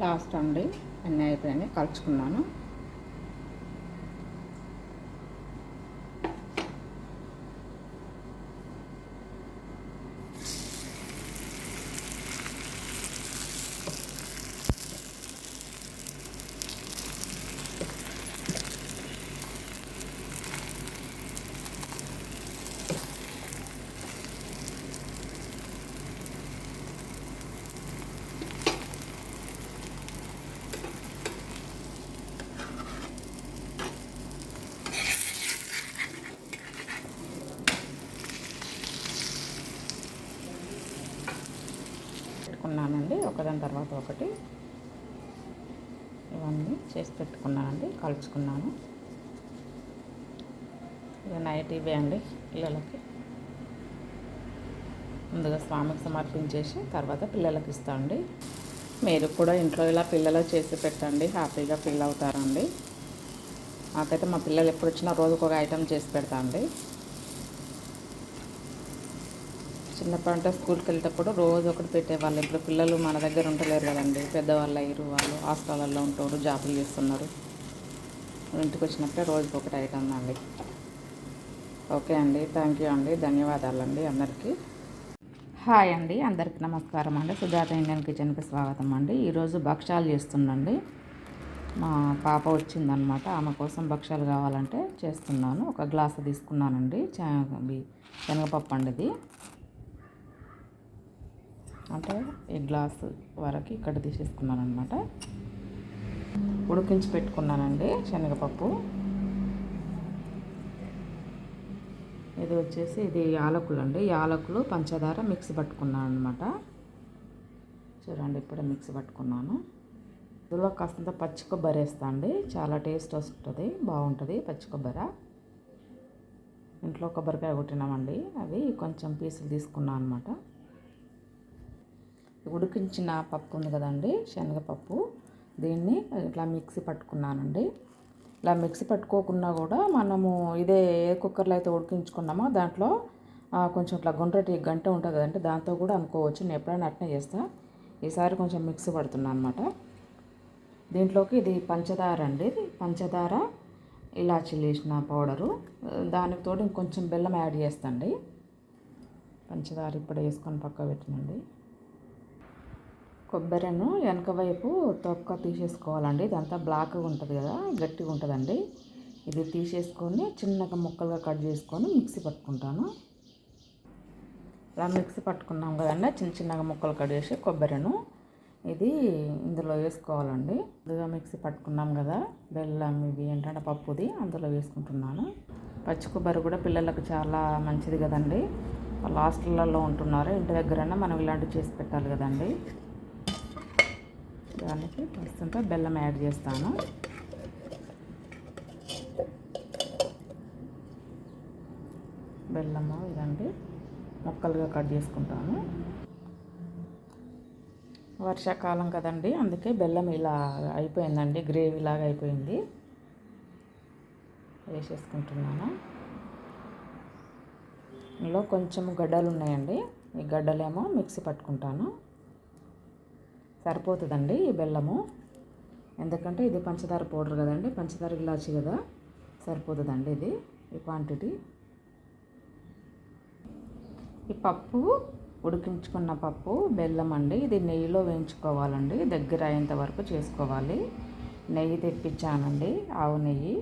Last అండి అన్నీ అయిపోయినాయి, కలుచుకున్నాను. పెట్టుకున్నానండి ఒకదాని తర్వాత ఒకటి ఇవన్నీ చేసి పెట్టుకున్నానండి, కలుచుకున్నాను. ఇక నైట్ ఇవే అండి పిల్లలకి. ముందుగా స్వామికి సమర్పించేసి తర్వాత పిల్లలకి ఇస్తామండి. మీరు కూడా ఇంట్లో ఇలా పిల్లలు చేసి పెట్టండి, హ్యాపీగా ఫీల్ అవుతారండి. నాకైతే మా పిల్లలు ఎప్పుడు వచ్చినా రోజుకు ఒక ఐటెం చేసి పెడతా అండి. చిన్నప్పుడు అంటే స్కూల్కి వెళ్ళేటప్పుడు రోజు ఒకటి పెట్టేవాళ్ళు. ఇప్పుడు పిల్లలు మన దగ్గర ఉండలేరు కదండి, పెద్దవాళ్ళు అయ్యారు, వాళ్ళు హాస్టల్లో ఉంటారు, జాబులు చేస్తున్నారు. ఇంటికి వచ్చినప్పుడే రోజుకి ఒకటి ఐటమ్ అండి. ఓకే అండి, థ్యాంక్ యూ అండి, ధన్యవాదాలండి అందరికీ. హాయ్ అండి, అందరికీ నమస్కారం అండి. సుజాత ఇండియన్ కిచెన్కి స్వాగతం అండి. ఈరోజు భక్షాలు చేస్తుండండి. మా పాప వచ్చిందనమాట, ఆమె కోసం భక్షాలు కావాలంటే చేస్తున్నాను. ఒక గ్లాసు తీసుకున్నానండి, శనగపప్పు అండి. ఇది అంటే ఈ గ్లాసు వరకు ఇక్కడ తీసేసుకున్నాను అనమాట. ఉడికించి పెట్టుకున్నానండి శనగపప్పు. ఇది వచ్చేసి ఇది యాలకులు అండి, యాలకులు పంచదార మిక్సీ పట్టుకున్నాను అనమాట. చూడండి, ఇప్పుడే మిక్సీ పట్టుకున్నాను. ఇందులో కాస్తంత పచ్చి కొబ్బరి వేస్తా అండి, చాలా టేస్ట్ వస్తుంది, బాగుంటుంది పచ్చి కొబ్బరి. ఇంట్లో కొబ్బరికాయ కొట్టినామండి, అవి కొంచెం పీసులు తీసుకున్నాను అనమాట. ఉడికించిన పప్పు ఉంది కదండి, శనగపప్పు, దీన్ని ఇట్లా మిక్సీ పట్టుకున్నానండి. ఇలా మిక్సీ పట్టుకోకుండా కూడా మనము ఇదే ఏ కుక్కర్లో అయితే ఉడికించుకున్నామో దాంట్లో కొంచెం ఇట్లా గంట ఉంటుంది కదండి, దాంతో కూడా అనుకోవచ్చు. నేను ఎప్పుడైనా అట్నే చేస్తాను, ఈసారి కొంచెం మిక్సీ పడుతున్నాను అనమాట. దీంట్లోకి ఇది పంచదార అండి, పంచదార, ఇలాచీలు వేసిన పౌడరు, దానికి తోడు ఇంకొంచెం బెల్లం యాడ్ చేస్తాండి. పంచదార ఇప్పుడు వేసుకొని పక్క పెట్టినండి. కొబ్బరిను వెనక వైపు తొక్క తీసేసుకోవాలండి, ఇదంతా బ్లాక్గా ఉంటుంది కదా, గట్టిగా ఉంటుందండి. ఇది తీసేసుకొని చిన్నగా ముక్కలుగా కట్ చేసుకొని మిక్సీ పట్టుకుంటాను. ఇలా మిక్సీ పట్టుకున్నాం కదండి, చిన్న చిన్నగా ముక్కలు కట్ చేసి కొబ్బరిను ఇది ఇందులో వేసుకోవాలండి. ముందుగా మిక్సీ పట్టుకున్నాం కదా బెల్లం, ఇవి ఏంటంటే పప్పుది అందులో వేసుకుంటున్నాను. పచ్చి కొబ్బరి కూడా పిల్లలకు చాలా మంచిది కదండి, వాళ్ళు హాస్టల్లో ఉంటున్నారు, ఇంటి దగ్గరైనా మనం ఇలాంటివి చేసి పెట్టాలి కదండి. దానికి వస్తుంటే బెల్లం యాడ్ చేస్తాను. బెల్లము ఇదండి ముక్కలుగా కట్ చేసుకుంటాను. వర్షాకాలం కదండి, అందుకే బెల్లం ఇలా అయిపోయిందండి, గ్రేవీ లాగా అయిపోయింది. వేసేసుకుంటున్నాను. ఇందులో కొంచెం గడ్డలు ఉన్నాయండి, ఈ గడ్డలేమో మిక్సీ పట్టుకుంటాను. సరిపోతుందండి ఈ బెల్లము, ఎందుకంటే ఇది పంచదార పౌడర్ కదండి, పంచదార ఇలాచి కదా, సరిపోతుందండి ఇది ఈ క్వాంటిటీ. ఈ పప్పు ఉడికించుకున్న పప్పు బెల్లం అండి, ఇది నెయ్యిలో వేయించుకోవాలండి, దగ్గర అయ్యేంత వరకు చేసుకోవాలి. నెయ్యి తెప్పించానండి, ఆవు నెయ్యి,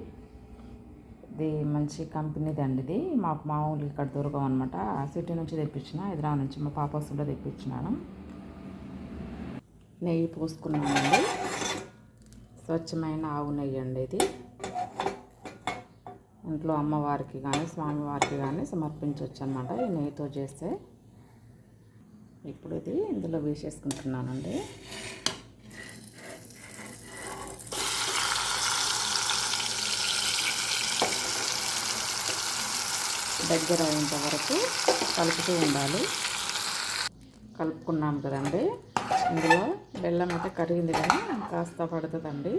ఇది మంచి కంపెనీది అండి. ఇది మాకు మామూలు ఇక్కడ దొరకవు అనమాట, సిటీ నుంచి తెప్పించిన, హైదరాబాద్ నుంచి మా పాప వస్తుంటే తెప్పించినాను. నెయ్యి పోసుకున్నానండి, స్వచ్ఛమైన ఆవు నెయ్యి అండి ఇది. ఇంట్లో అమ్మవారికి కానీ స్వామివారికి కానీ సమర్పించవచ్చు అనమాట ఈ నెయ్యితో చేస్తే. ఇప్పుడు ఇది ఇందులో వేసేసుకుంటున్నానండి. దగ్గర అయ్యేంత వరకు కలుపుతూ ఉండాలి. కలుపుకున్నాం కదండి, ఇందులో బెల్లం అయితే కరిగింది కానీ కాస్త పడుతుందండి.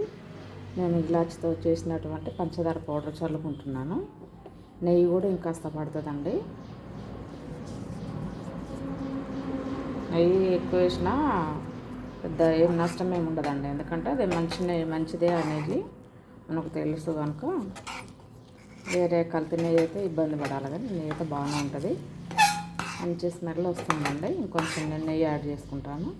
నేను ఇలాచితో చేసినటువంటి పంచదార పౌడర్ చల్లుకుంటున్నాను. నెయ్యి కూడా ఇంకాస్త పడుతుందండి. నెయ్యి ఎక్కువ వేసినా పెద్ద ఏం నష్టం ఏమి ఉండదండి, ఎందుకంటే అది మంచిదే అనేది మనకు తెలుసు కనుక. వేరే కల్తీ నెయ్యి అయితే ఇబ్బంది పడాలి, కానీ నెయ్యి అయితే బాగానే ఉంటుంది, మంచి స్మెల్ వస్తుందండి. ఇంకొంచెం నేను నెయ్యి యాడ్ చేసుకుంటాను.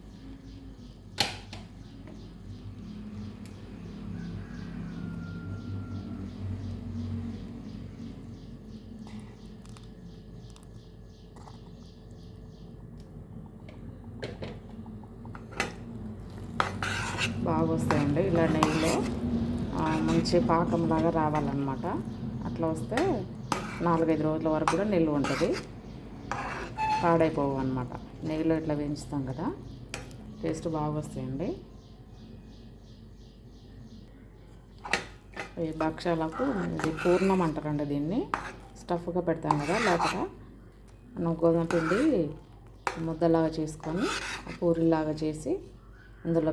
బాగా వస్తాయండి ఇలా నెయ్యిలో మంచి పాకంలాగా రావాలన్నమాట. అట్లా వస్తే 4-5 రోజుల వరకు కూడా నిల్వ ఉంటుంది, పాడైపోవు అనమాట. నెయ్యిలో ఇట్లా వేయించుతాం కదా, టేస్ట్ బాగా వస్తాయండి. ఈ భక్షాలకు ఇది పూర్ణం అంటారండి, దీన్ని స్టఫ్గా పెడతాం కదా. లేకపోతే మనం గోధుమ పిండి ముద్దలాగా చేసుకొని పూరిలాగా చేసి అందులో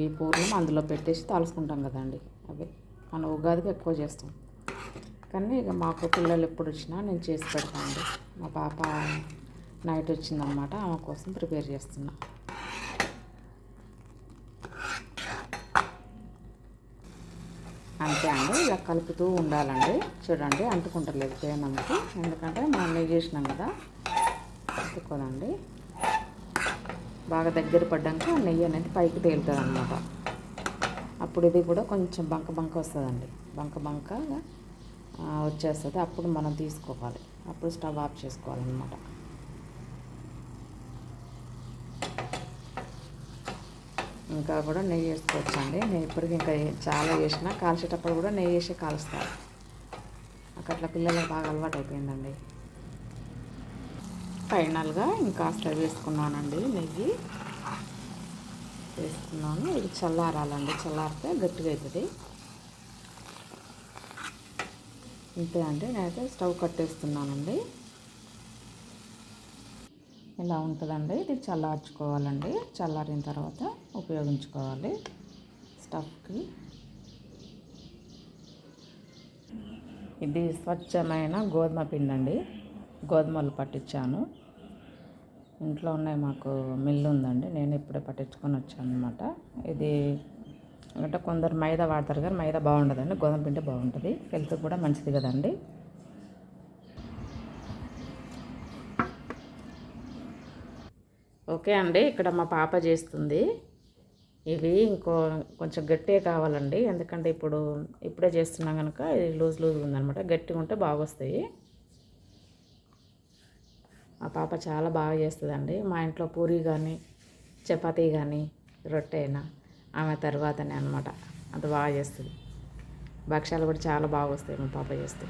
ఈ పూర్ణం అందులో పెట్టేసి తాల్చుకుంటాం కదండి. అవి మనం ఉగాదికి ఎక్కువ చేస్తాం, కానీ ఇక మాకు పిల్లలు ఎప్పుడు వచ్చినా నేను చేసి పెడతానండి. మా పాప నైట్ వచ్చిందనమాట, ఆమె కోసం ప్రిపేర్ చేస్తున్నా. అంతే అండి, ఇలా కలుపుతూ ఉండాలండి. చూడండి అంటుకుంటలేదు పేనంకి, ఎందుకంటే మనం నెయ్యి చేసినాం కదా, అంటుకోదండి. బాగా దగ్గర పడ్డాక నెయ్యి అనేది పైకి తేలుతుంది అనమాట. అప్పుడు ఇది కూడా కొంచెం బంక వస్తుందండి, బంకగా వచ్చేస్తుంది. అప్పుడు మనం తీసుకోవాలి, అప్పుడు స్టవ్ ఆఫ్ చేసుకోవాలన్నమాట. ఇంకా కూడా నెయ్యి వేసుకోవచ్చండి. నేను ఇప్పటికి ఇంకా చాలా చేసిన, కాల్చేటప్పుడు కూడా నెయ్యి వేసి కాలుస్తాను. అట్లా పిల్లలకు బాగా అలవాటు అయిపోయిందండి. ఫైనల్గా ఇంకాస్త వేసుకున్నానండి, నెయ్యి వేసుకున్నాను. ఇది చల్లారాలండి, చల్లారితే గట్టిగా అవుతుంది. ఇంతే అండి, నేనైతే స్టవ్ కట్టేస్తున్నానండి. ఇలా ఉంటుందండి, ఇది చల్లార్చుకోవాలండి. చల్లారిన తర్వాత ఉపయోగించుకోవాలి స్టవ్కి. ఇది స్వచ్ఛమైన గోధుమ పిండి అండి, గోధుమలు పట్టించాను. ఇంట్లో ఉన్నాయి, మాకు మిల్లు ఉందండి, నేను ఇప్పుడే పట్టించుకొని వచ్చాను అనమాట. ఇది అంటే కొందరు మైదా వాడతారు, కానీ మైదా బాగుండదండి, గోధుమ పిండి బాగుంటుంది, హెల్త్ కూడా మంచిది కదండి. ఓకే అండి, ఇక్కడ మా పాప చేస్తుంది. ఇవి కొంచెం గట్టిగా కావాలండి, ఎందుకంటే ఇప్పుడే చేస్తున్నాం కనుక ఇది లూజ్ ఉందనమాట. గట్టిగా ఉంటే బాగా వస్తాయి. మా పాప చాలా బాగా చేస్తుందండి. మా ఇంట్లో పూరి కానీ చపాతీ కానీ రొట్టె అయినా ఆమె తర్వాతనే అనమాట, అంత బాగా చేస్తుంది. భక్షాలు కూడా చాలా బాగా వస్తాయి మా పాప చేస్తే.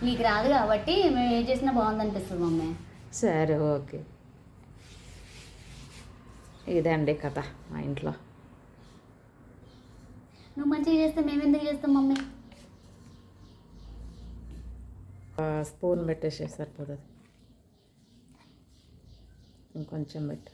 నీకు రాదు కాబట్టి మేము ఏం చేసినా బాగుందనిపిస్తుంది మమ్మీ. సరే ఓకే, ఇదండి కథ మా ఇంట్లో. నువ్వు మంచిగా చేస్తే మేము ఎందుకు చేస్తాం మమ్మీ? స్పూన్ పెట్టేసే సరిపోతుంది, ఇంకొంచెం పెట్టు.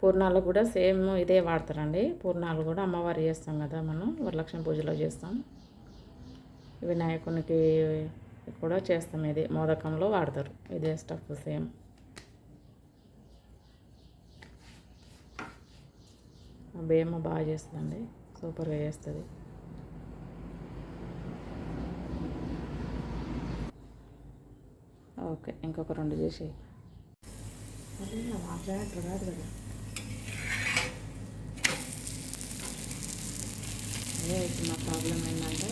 పూర్ణాలు కూడా సేమ్ ఇదే వాడతారండి. పూర్ణాలు కూడా అమ్మవారు చేస్తాం కదా, మనం వరలక్ష్మి పూజలో చేస్తాం, వినాయకునికి కూడా చేస్తాం. ఇది మోదకంలో వాడతారు, ఇదే స్టఫ్ సేమ్. బియ్యము బాగా చేస్తుందండి, సూపర్గా చేస్తుంది. ఓకే, ఇంకొక 2 చేసి అదే రాదు కదా. అదే ఇప్పుడు నా ప్రాబ్లం ఏంటంటే